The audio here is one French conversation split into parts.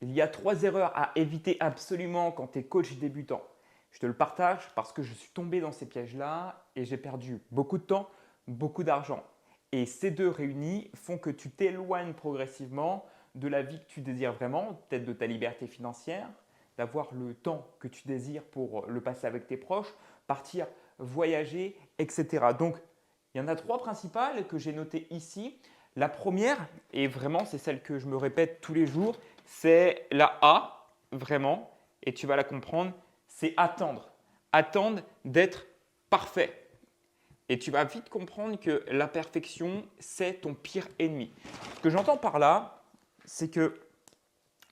Il y a 3 erreurs à éviter absolument quand tu es coach débutant. Je te le partage parce que je suis tombé dans ces pièges-là et j'ai perdu beaucoup de temps, beaucoup d'argent. Et ces deux réunis font que tu t'éloignes progressivement de la vie que tu désires vraiment, peut-être de ta liberté financière, d'avoir le temps que tu désires pour le passer avec tes proches, partir, voyager, etc. Donc, il y en a 3 principales que j'ai notées ici. La première, et vraiment c'est celle que je me répète tous les jours, c'est la A, vraiment, et tu vas la comprendre, c'est attendre. Attendre d'être parfait. Et tu vas vite comprendre que la perfection, c'est ton pire ennemi. Ce que j'entends par là, c'est que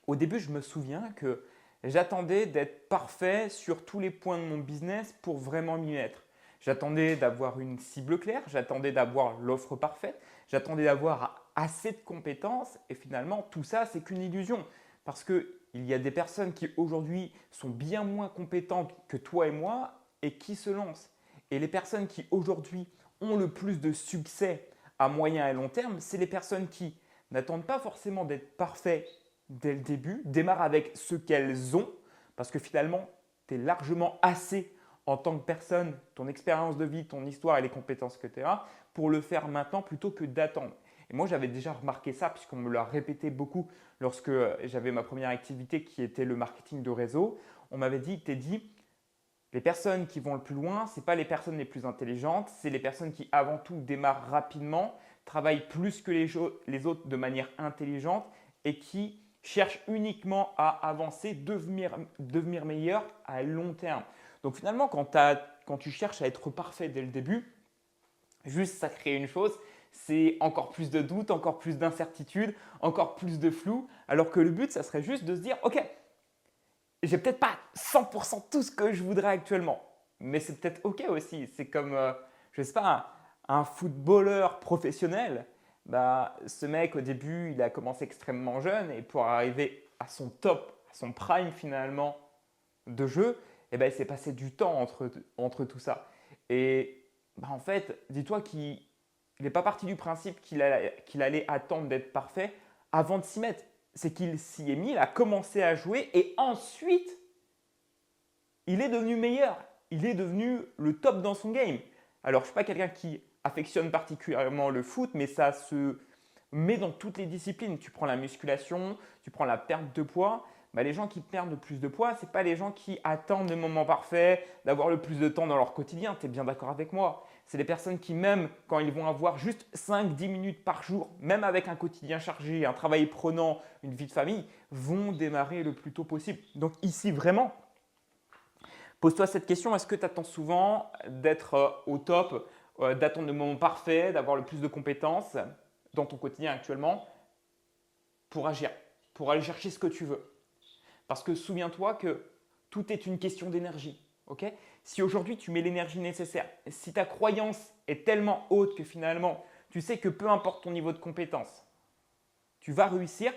au début, je me souviens que j'attendais d'être parfait sur tous les points de mon business pour vraiment m'y mettre. J'attendais d'avoir une cible claire, j'attendais d'avoir l'offre parfaite, j'attendais d'avoir assez de compétences et finalement tout ça c'est qu'une illusion parce qu'il y a des personnes qui aujourd'hui sont bien moins compétentes que toi et moi et qui se lancent. Et les personnes qui aujourd'hui ont le plus de succès à moyen et long terme, c'est les personnes qui n'attendent pas forcément d'être parfaits dès le début, démarrent avec ce qu'elles ont, parce que finalement, tu es largement assez en tant que personne, ton expérience de vie, ton histoire et les compétences que tu as, pour le faire maintenant plutôt que d'attendre. Et moi, j'avais déjà remarqué ça, puisqu'on me l'a répété beaucoup lorsque j'avais ma première activité qui était le marketing de réseau. On m'avait dit, Teddy, les personnes qui vont le plus loin, ce n'est pas les personnes les plus intelligentes, c'est les personnes qui avant tout démarrent rapidement, travaillent plus que les autres de manière intelligente et qui cherchent uniquement à avancer, devenir meilleur à long terme. Donc finalement, quand tu cherches à être parfait dès le début, juste ça crée une chose, c'est encore plus de doutes, encore plus d'incertitudes, encore plus de flou, alors que le but, ça serait juste de se dire, ok, j'ai peut-être pas 100% tout ce que je voudrais actuellement, mais c'est peut-être ok aussi. C'est comme, je sais pas, un footballeur professionnel. Bah, ce mec au début, il a commencé extrêmement jeune et pour arriver à son top, à son prime finalement de jeu, eh ben, il s'est passé du temps entre tout ça. Et bah, en fait, dis-toi qu'il n'est pas parti du principe qu'il allait attendre d'être parfait avant de s'y mettre. C'est qu'il s'y est mis, il a commencé à jouer et ensuite, il est devenu meilleur. Il est devenu le top dans son game. Alors, je ne suis pas quelqu'un qui affectionne particulièrement le foot, mais ça se met dans toutes les disciplines. Tu prends la musculation, tu prends la perte de poids. Bah, les gens qui perdent le plus de poids, ce n'est pas les gens qui attendent le moment parfait, d'avoir le plus de temps dans leur quotidien. Tu es bien d'accord avec moi. C'est les personnes qui, même quand ils vont avoir juste 5-10 minutes par jour, même avec un quotidien chargé, un travail prenant, une vie de famille, vont démarrer le plus tôt possible. Donc ici, vraiment, pose-toi cette question, est-ce que tu attends souvent d'être au top, d'attendre le moment parfait, d'avoir le plus de compétences dans ton quotidien actuellement pour agir, pour aller chercher ce que tu veux? Parce que souviens-toi que tout est une question d'énergie. Ok? Si aujourd'hui tu mets l'énergie nécessaire, si ta croyance est tellement haute que finalement tu sais que peu importe ton niveau de compétence, tu vas réussir,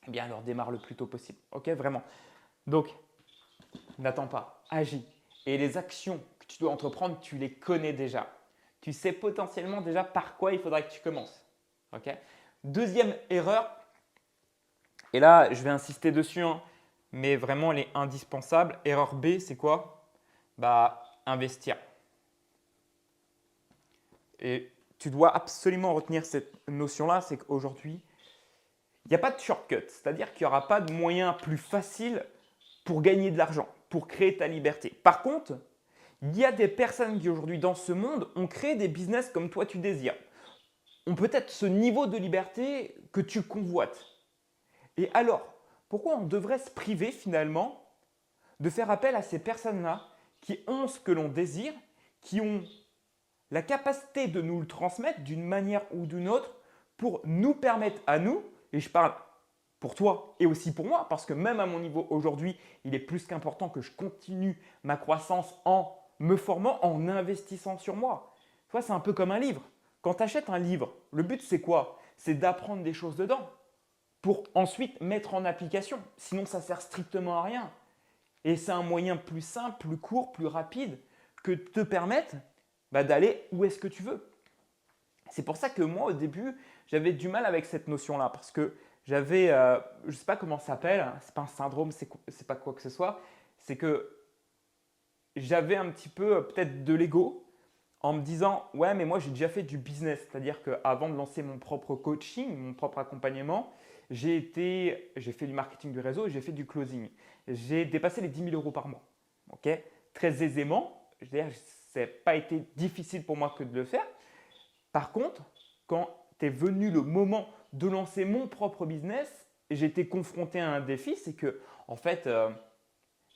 eh bien alors démarre le plus tôt possible. Ok? Vraiment. Donc, n'attends pas, agis. Et les actions que tu dois entreprendre, tu les connais déjà. Tu sais potentiellement déjà par quoi il faudra que tu commences. Ok? Deuxième erreur, et là je vais insister dessus, hein, mais vraiment elle est indispensable. Erreur B, c'est quoi? Bah, investir. Et tu dois absolument retenir cette notion-là, c'est qu'aujourd'hui, il n'y a pas de shortcut, c'est-à-dire qu'il n'y aura pas de moyen plus facile pour gagner de l'argent, pour créer ta liberté. Par contre, il y a des personnes qui aujourd'hui dans ce monde ont créé des business comme toi tu désires, ont peut-être ce niveau de liberté que tu convoites. Et alors, pourquoi on devrait se priver finalement de faire appel à ces personnes-là qui ont ce que l'on désire, qui ont la capacité de nous le transmettre d'une manière ou d'une autre pour nous permettre à nous, et je parle pour toi et aussi pour moi, parce que même à mon niveau aujourd'hui, il est plus qu'important que je continue ma croissance en me formant, en investissant sur moi. Tu vois, c'est un peu comme un livre. Quand tu achètes un livre, le but c'est quoi? C'est d'apprendre des choses dedans pour ensuite mettre en application. Sinon, ça sert strictement à rien. Et c'est un moyen plus simple, plus court, plus rapide que de te permettre d'aller où est-ce que tu veux. C'est pour ça que moi, au début, j'avais du mal avec cette notion-là parce que j'avais, je ne sais pas comment ça s'appelle, hein, c'est pas un syndrome, c'est pas quoi que ce soit, c'est que j'avais un petit peu peut-être de l'ego en me disant ouais mais moi j'ai déjà fait du business, c'est-à-dire qu'avant de lancer mon propre coaching, mon propre accompagnement, j'ai fait du marketing du réseau et j'ai fait du closing. J'ai dépassé les 10 000 € par mois, ok, très aisément, je veux dire, ça n'a pas été difficile pour moi que de le faire. Par contre, quand est venu le moment de lancer mon propre business, j'ai été confronté à un défi, c'est que en fait,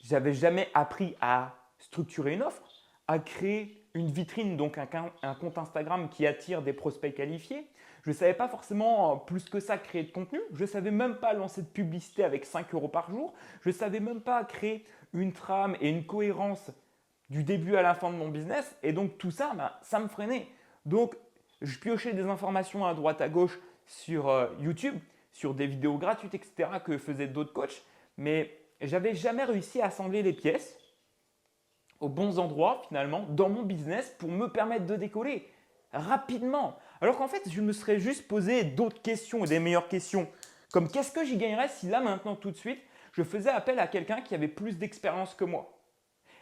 j'avais jamais appris à structurer une offre, à créer une vitrine, donc un compte Instagram qui attire des prospects qualifiés. Je ne savais pas forcément plus que ça créer de contenu. Je ne savais même pas lancer de publicité avec 5 € par jour. Je ne savais même pas créer une trame et une cohérence du début à la fin de mon business. Et donc tout ça, ça me freinait. Donc je piochais des informations à droite à gauche sur YouTube, sur des vidéos gratuites, etc. que faisaient d'autres coachs. Mais j'avais jamais réussi à assembler les pièces aux bons endroits finalement dans mon business pour me permettre de décoller rapidement. Alors qu'en fait, je me serais juste posé d'autres questions et des meilleures questions. Comme qu'est-ce que j'y gagnerais si là maintenant tout de suite, je faisais appel à quelqu'un qui avait plus d'expérience que moi?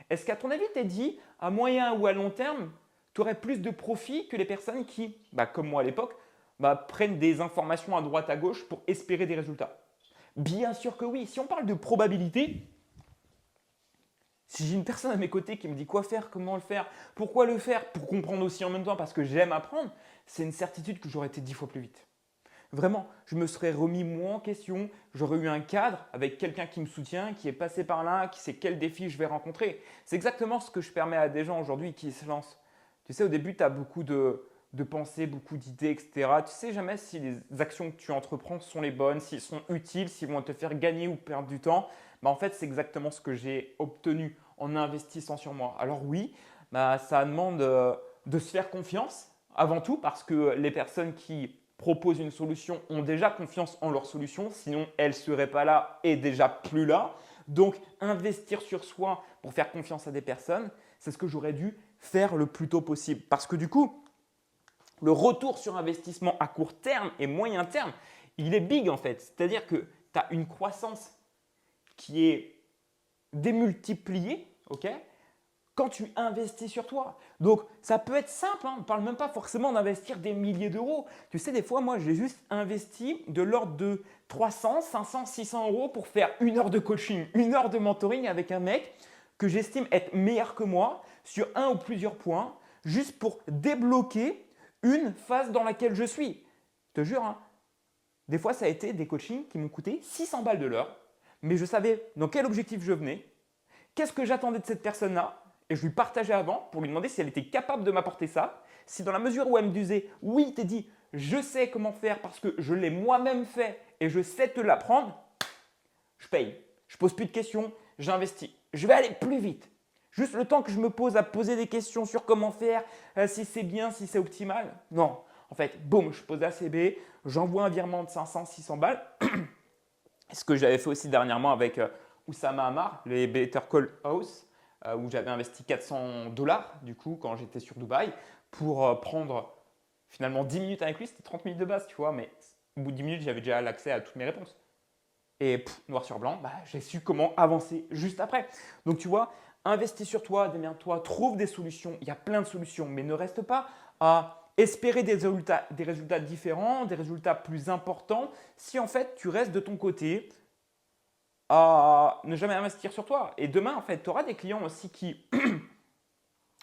Est-ce qu'à ton avis, t'es dit, à moyen ou à long terme, tu aurais plus de profit que les personnes qui, comme moi à l'époque, prennent des informations à droite à gauche pour espérer des résultats? Bien sûr que oui. Si on parle de probabilité, si j'ai une personne à mes côtés qui me dit quoi faire, comment le faire, pourquoi le faire, pour comprendre aussi en même temps parce que j'aime apprendre, c'est une certitude que j'aurais été 10 fois plus vite. Vraiment, je me serais remis moi en question, j'aurais eu un cadre avec quelqu'un qui me soutient, qui est passé par là, qui sait quel défi je vais rencontrer. C'est exactement ce que je permets à des gens aujourd'hui qui se lancent. Tu sais, au début, tu as beaucoup de pensées, beaucoup d'idées, etc. Tu sais jamais si les actions que tu entreprends sont les bonnes, s'ils sont utiles, s'ils vont te faire gagner ou perdre du temps. En fait, c'est exactement ce que j'ai obtenu en investissant sur moi. Alors oui, ça demande de se faire confiance avant tout parce que les personnes qui proposent une solution ont déjà confiance en leur solution, sinon elles ne seraient pas là et déjà plus là. Donc investir sur soi pour faire confiance à des personnes, c'est ce que j'aurais dû faire le plus tôt possible. Parce que du coup, le retour sur investissement à court terme et moyen terme, il est big en fait. C'est-à-dire que tu as une croissance qui est démultipliée, ok, quand tu investis sur toi. Donc, ça peut être simple, hein, on ne parle même pas forcément d'investir des milliers d'euros. Tu sais, des fois, moi, j'ai juste investi de l'ordre de 300, 500, 600 € pour faire 1 heure de coaching, 1 heure de mentoring avec un mec que j'estime être meilleur que moi sur un ou plusieurs points, juste pour débloquer une phase dans laquelle je suis. Je te jure, hein, des fois, ça a été des coachings qui m'ont coûté 600 balles de l'heure, mais je savais dans quel objectif je venais, qu'est-ce que j'attendais de cette personne-là, et je lui partageais avant pour lui demander si elle était capable de m'apporter ça. Si dans la mesure où elle me disait oui, t'es dit, je sais comment faire parce que je l'ai moi-même fait et je sais te l'apprendre, je paye. Je pose plus de questions, j'investis. Je vais aller plus vite. Juste le temps que je me pose à poser des questions sur comment faire, si c'est bien, si c'est optimal. Non. En fait, boum, je pose ACB, j'envoie un virement de 500, 600 balles. Ce que j'avais fait aussi dernièrement avec Oussama Ammar, les Better Call House, où j'avais investi 400 dollars du coup quand j'étais sur Dubaï pour prendre finalement 10 minutes avec lui. C'était 30 minutes de base, tu vois, mais au bout de 10 minutes, j'avais déjà l'accès à toutes mes réponses. Et noir sur blanc, j'ai su comment avancer juste après. Donc tu vois, investis sur toi, démerde-toi, trouve des solutions. Il y a plein de solutions, mais ne reste pas à espérer des résultats différents, des résultats plus importants, si en fait tu restes de ton côté à ne jamais investir sur toi. Et demain, en fait, tu auras des clients aussi qui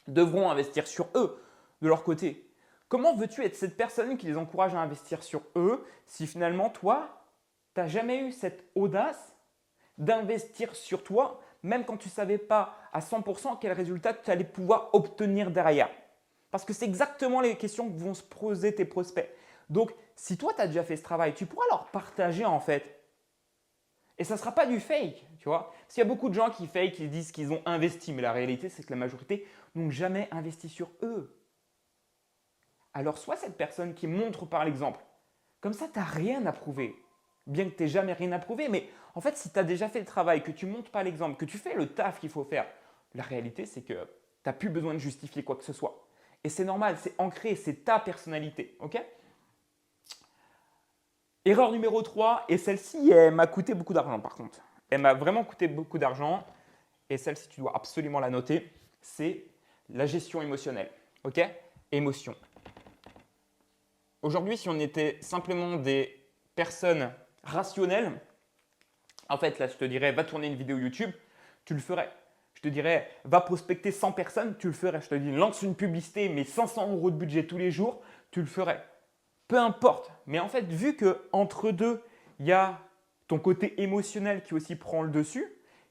devront investir sur eux de leur côté. Comment veux-tu être cette personne qui les encourage à investir sur eux si finalement toi, tu n'as jamais eu cette audace d'investir sur toi, même quand tu ne savais pas à 100% quel résultat tu allais pouvoir obtenir derrière? Parce que c'est exactement les questions que vont se poser tes prospects. Donc, si toi, tu as déjà fait ce travail, tu pourras leur partager en fait. Et ça ne sera pas du fake, tu vois. Parce qu'il y a beaucoup de gens qui fake, qui disent qu'ils ont investi, mais la réalité, c'est que la majorité n'ont jamais investi sur eux. Alors, sois cette personne qui montre par l'exemple. Comme ça, tu n'as rien à prouver. Bien que tu n'aies jamais rien à prouver, mais en fait, si tu as déjà fait le travail, que tu montres par l'exemple, que tu fais le taf qu'il faut faire, la réalité, c'est que tu n'as plus besoin de justifier quoi que ce soit. Et c'est normal, c'est ancré, c'est ta personnalité. Ok? Erreur numéro 3, et celle-ci, elle m'a coûté beaucoup d'argent par contre. Elle m'a vraiment coûté beaucoup d'argent, et celle-ci, tu dois absolument la noter, c'est la gestion émotionnelle. Ok? Émotion. Aujourd'hui, si on était simplement des personnes rationnelles, en fait, là, je te dirais, va tourner une vidéo YouTube, tu le ferais. Je te dirais, va prospecter 100 personnes, tu le ferais. Je te dis, lance une publicité, mais 500 € de budget tous les jours, tu le ferais. Peu importe. Mais en fait, vu qu'entre deux, il y a ton côté émotionnel qui aussi prend le dessus,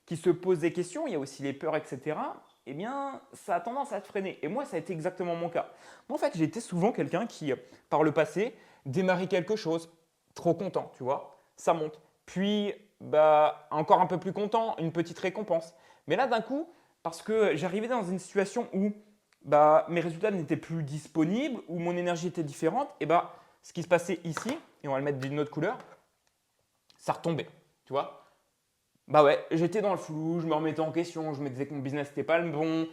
qui se pose des questions, il y a aussi les peurs, etc., eh bien, ça a tendance à te freiner. Et moi, ça a été exactement mon cas. Moi, en fait, j'étais souvent quelqu'un qui, par le passé, démarrait quelque chose, trop content, tu vois, ça monte. Puis, bah, encore un peu plus content, une petite récompense. Mais là, d'un coup, parce que j'arrivais dans une situation où bah, mes résultats n'étaient plus disponibles, où mon énergie était différente, et bah, ce qui se passait ici, et on va le mettre d'une autre couleur, ça retombait, tu vois. Bah ouais, j'étais dans le flou, je me remettais en question, je me disais que mon business n'était pas le bon,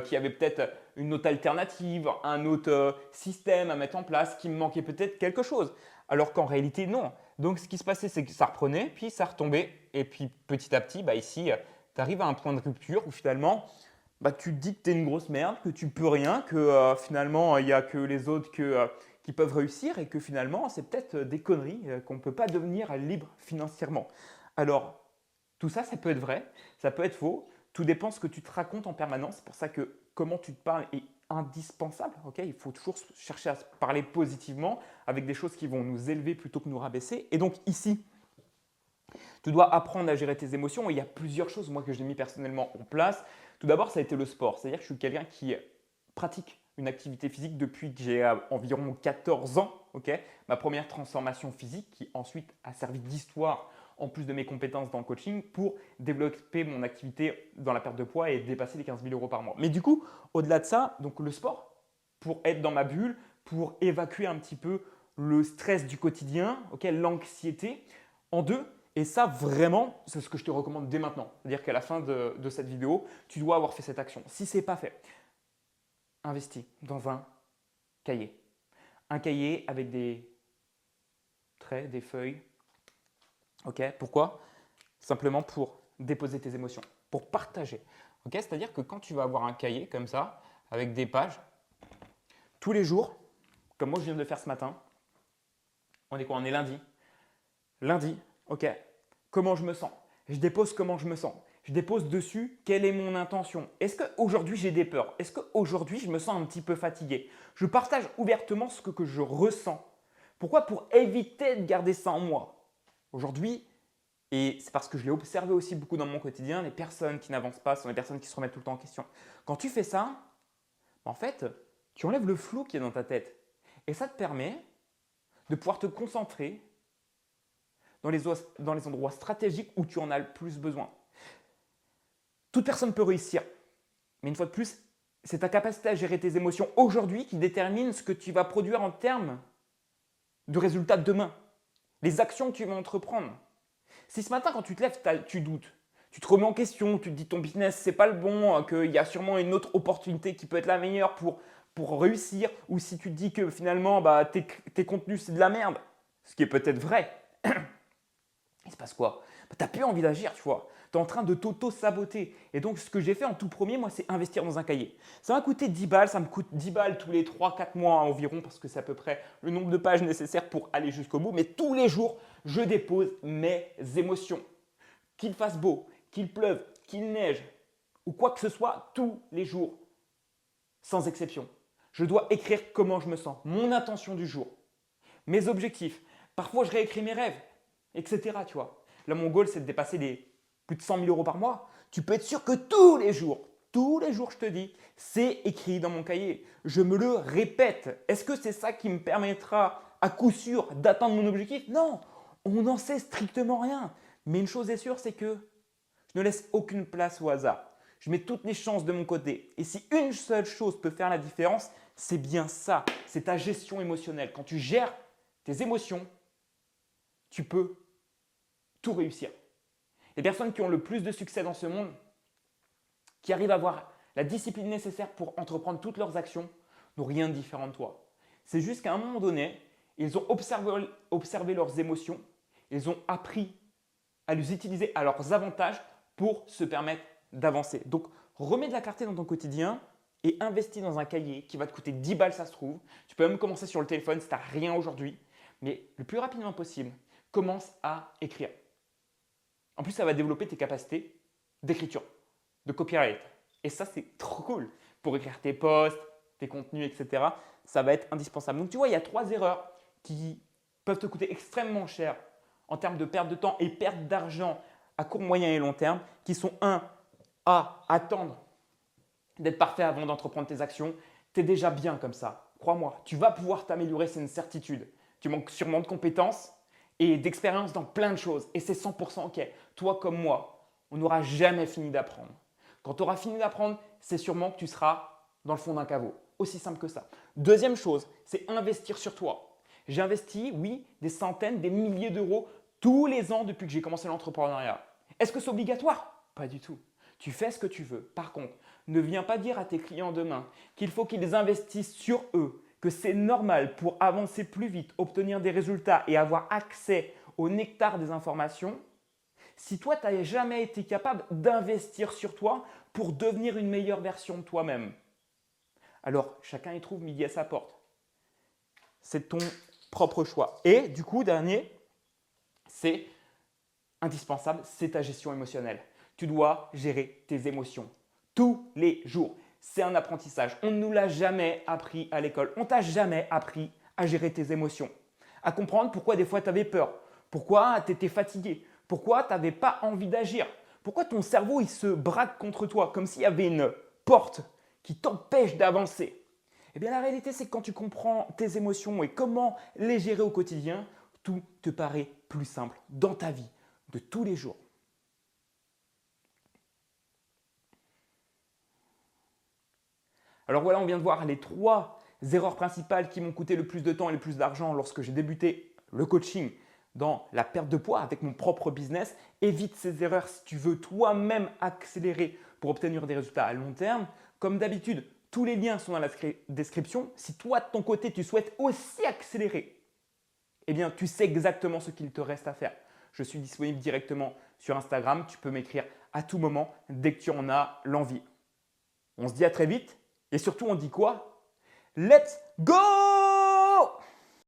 qu'il y avait peut-être une autre alternative, un autre système à mettre en place, qu'il me manquait peut-être quelque chose. Alors qu'en réalité, non. Donc ce qui se passait, c'est que ça reprenait, puis ça retombait, et puis petit à petit, bah ici, tu arrives à un point de rupture où finalement, bah, tu te dis que tu es une grosse merde, que tu peux rien, que finalement, il n'y a que les autres qui peuvent réussir et que finalement, c'est peut-être des conneries, qu'on ne peut pas devenir libre financièrement. Alors, tout ça, ça peut être vrai, ça peut être faux, tout dépend de ce que tu te racontes en permanence. C'est pour ça que comment tu te parles est indispensable. Ok, il faut toujours chercher à se parler positivement avec des choses qui vont nous élever plutôt que nous rabaisser. Et donc ici, tu dois apprendre à gérer tes émotions. Et il y a plusieurs choses, moi, que j'ai mis personnellement en place. Tout d'abord, ça a été le sport. C'est-à-dire que je suis quelqu'un qui pratique une activité physique depuis que j'ai environ 14 ans. Okay, ma première transformation physique qui ensuite a servi d'histoire en plus de mes compétences dans le coaching pour développer mon activité dans la perte de poids et dépasser les 15 000 € par mois. Mais du coup, au-delà de ça, donc le sport, pour être dans ma bulle, pour évacuer un petit peu le stress du quotidien, okay, l'anxiété. En deux, et ça, vraiment, c'est ce que je te recommande dès maintenant. C'est-à-dire qu'à la fin de cette vidéo, tu dois avoir fait cette action. Si ce n'est pas fait, investis dans un cahier. Un cahier avec des traits, des feuilles. Ok, pourquoi? Simplement pour déposer tes émotions, pour partager. Ok, c'est-à-dire que quand tu vas avoir un cahier comme ça, avec des pages, tous les jours, comme moi je viens de le faire ce matin, on est quoi? On est lundi. Lundi, ok, comment je me sens? Je dépose comment je me sens. Je dépose dessus quelle est mon intention. Est-ce qu'aujourd'hui j'ai des peurs? Est-ce qu'aujourd'hui je me sens un petit peu fatigué? Je partage ouvertement ce que je ressens. Pourquoi? Pour éviter de garder ça en moi. Aujourd'hui, et c'est parce que je l'ai observé aussi beaucoup dans mon quotidien, les personnes qui n'avancent pas sont les personnes qui se remettent tout le temps en question. Quand tu fais ça, en fait, tu enlèves le flou qui est dans ta tête. Et ça te permet de pouvoir te concentrer dans les endroits stratégiques où tu en as le plus besoin. Toute personne peut réussir, mais une fois de plus, c'est ta capacité à gérer tes émotions aujourd'hui qui détermine ce que tu vas produire en termes de résultats demain, les actions que tu vas entreprendre. Si ce matin, quand tu te lèves, tu doutes, tu te remets en question, tu te dis ton business, c'est pas le bon, qu'il y a sûrement une autre opportunité qui peut être la meilleure pour réussir, ou si tu te dis que finalement, bah, tes contenus, c'est de la merde, ce qui est peut-être vrai, il se passe quoi? Bah, tu n'as plus envie d'agir, tu vois. Tu es en train de t'auto-saboter. Et donc, ce que j'ai fait en tout premier, moi, c'est investir dans un cahier. Ça m'a coûté 10 balles, ça me coûte 10 balles tous les 3-4 mois environ, parce que c'est à peu près le nombre de pages nécessaires pour aller jusqu'au bout. Mais tous les jours, je dépose mes émotions. Qu'il fasse beau, qu'il pleuve, qu'il neige, ou quoi que ce soit, tous les jours, sans exception. Je dois écrire comment je me sens, mon intention du jour, mes objectifs. Parfois, je réécris mes rêves, etc. Tu vois. Là, mon goal, c'est de dépasser les plus de 100 000 € par mois. Tu peux être sûr que tous les jours, je te dis, c'est écrit dans mon cahier. Je me le répète. Est-ce que c'est ça qui me permettra à coup sûr d'atteindre mon objectif? Non, on n'en sait strictement rien. Mais une chose est sûre, c'est que je ne laisse aucune place au hasard. Je mets toutes les chances de mon côté. Et si une seule chose peut faire la différence, c'est bien ça. C'est ta gestion émotionnelle. Quand tu gères tes émotions, tu peux tout réussir. Les personnes qui ont le plus de succès dans ce monde, qui arrivent à avoir la discipline nécessaire pour entreprendre toutes leurs actions, n'ont rien de différent de toi. C'est juste qu'à un moment donné, ils ont observé leurs émotions, ils ont appris à les utiliser à leurs avantages pour se permettre d'avancer. Donc, remets de la clarté dans ton quotidien et investis dans un cahier qui va te coûter 10 balles, ça se trouve. Tu peux même commencer sur le téléphone si tu n'as rien aujourd'hui. Mais le plus rapidement possible, commence à écrire. En plus, ça va développer tes capacités d'écriture, de copyright. Et ça, c'est trop cool pour écrire tes posts, tes contenus, etc. Ça va être indispensable. Donc, tu vois, il y a 3 erreurs qui peuvent te coûter extrêmement cher en termes de perte de temps et perte d'argent à court, moyen et long terme, qui sont 1. À attendre d'être parfait avant d'entreprendre tes actions. Tu es déjà bien comme ça. Crois-moi, tu vas pouvoir t'améliorer, c'est une certitude. Tu manques sûrement de compétences et d'expérience dans plein de choses. Et c'est 100% OK. Toi comme moi, on n'aura jamais fini d'apprendre. Quand tu auras fini d'apprendre, c'est sûrement que tu seras dans le fond d'un caveau. Aussi simple que ça. Deuxième chose, c'est investir sur toi. J'ai investi, oui, des centaines, des milliers d'euros tous les ans depuis que j'ai commencé l'entrepreneuriat. Est-ce que c'est obligatoire? Pas du tout. Tu fais ce que tu veux. Par contre, ne viens pas dire à tes clients demain qu'il faut qu'ils investissent sur eux, que c'est normal pour avancer plus vite, obtenir des résultats et avoir accès au nectar des informations. Si toi, tu n'as jamais été capable d'investir sur toi pour devenir une meilleure version de toi-même, alors chacun y trouve midi à sa porte. C'est ton propre choix. Et du coup, dernier, c'est indispensable, c'est ta gestion émotionnelle. Tu dois gérer tes émotions tous les jours. C'est un apprentissage. On ne nous l'a jamais appris à l'école. On t'a jamais appris à gérer tes émotions, à comprendre pourquoi des fois tu avais peur, pourquoi tu étais fatigué, pourquoi tu n'avais pas envie d'agir, pourquoi ton cerveau il se braque contre toi comme s'il y avait une porte qui t'empêche d'avancer. Eh bien la réalité c'est que quand tu comprends tes émotions et comment les gérer au quotidien, tout te paraît plus simple dans ta vie de tous les jours. Alors voilà, on vient de voir les 3 erreurs principales qui m'ont coûté le plus de temps et le plus d'argent lorsque j'ai débuté le coaching dans la perte de poids avec mon propre business. Évite ces erreurs si tu veux toi-même accélérer pour obtenir des résultats à long terme. Comme d'habitude, tous les liens sont dans la description. Si toi, de ton côté, tu souhaites aussi accélérer, eh bien, tu sais exactement ce qu'il te reste à faire. Je suis disponible directement sur Instagram. Tu peux m'écrire à tout moment dès que tu en as l'envie. On se dit à très vite. Et surtout, on dit quoi? Let's go!